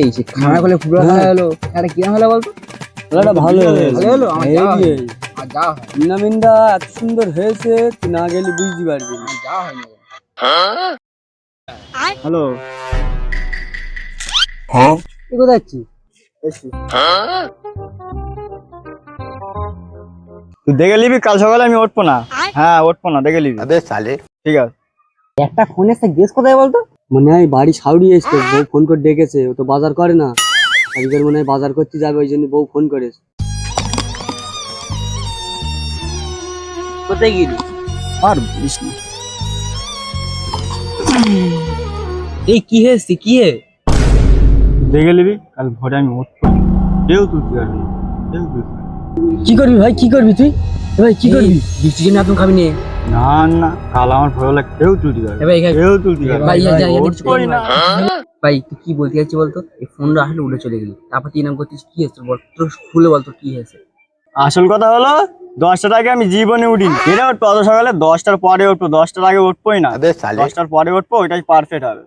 এই যে খানা করলে পুরো খাওয়া হলো, এটা কিরম হলো বলতো? খেলাটা ভালো ভালো হলো, আমার যাওয়া হয়নি। আমার যাওয়া হয়নি, টুর্নামেন্টটা এত সুন্দর হয়েছে, তুই না গেলে বুঝতে পারবি না। আমার যাওয়া হয়নি। হ্যালো, তুই কোথায় যাচ্ছিস? তুই দেখে নিবি, কাল সকালে আমি উঠবো না। হ্যাঁ উঠবো না, দেখে নিবি। ঠিক আছে। একটা ফোন এসে গেস কোথায় বলতো? মনে হয় বাড়ি সাউরি এসছে, বউ ফোন করে ডেকেছে, ও তো বাজার করে না, আজকের মনে হয় বাজার করতে যাবে, ওই জন্য বউ ফোন করেছে। কোথায় গেলি? আর বলিস না। এই কি হয়েছে, কি হে? দেখে নিবি, কাল ভোরে আমি উঠবো না। কেউ তুলতে পারবি না, কেউ তুলতে পারবি না। কি করবি ভাই, কি করবি তুই? ভাই কি করবি? বৃষ্টির জন্য আপনি খাবি নি? না না, কাল আমার ভয় লাগে, কেউ তুলতে পারবে না, ভাই এখানে কেউ তুলতে পারবে না। ভাই যা যা উঠবোই না। ভাই তুই কি বলতে চাইছিস বলতো? এই ফোনটা আসলে উড়ে চলে গেলি, তারপর তুই নাম করছিস, কি হয়েছে বল, তোর খুলে বলতো কি হয়েছে? আসল কথা হলো, 10টার আগে আমি জীবনে উঠিনি। এটা উঠবো অত সকালে, 10টার পরে উঠবো, 10টার আগে উঠবোই না। 10টার পরে উঠবো, ওইটাই পারফেক্ট হবে।